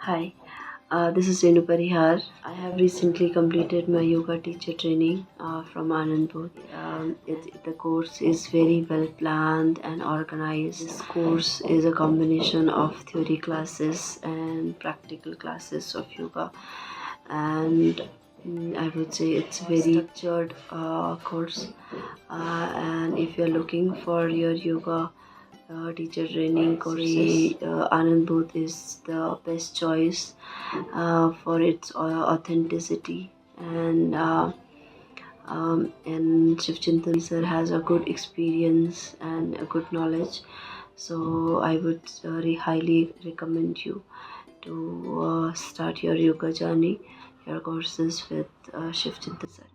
Hi, this is Renu Parihar. I have recently completed my yoga teacher training from Anandabodh. The course is very well planned and organized. This course is a combination of theory classes and practical classes of yoga, and I would say it's a very structured course. And if you're looking for your yoga teacher training courses, Anandabodh is the best choice for its authenticity, and Shivchintan sir has a good experience and a good knowledge. So I would highly recommend you to start your yoga journey, your courses with Shivchintan sir.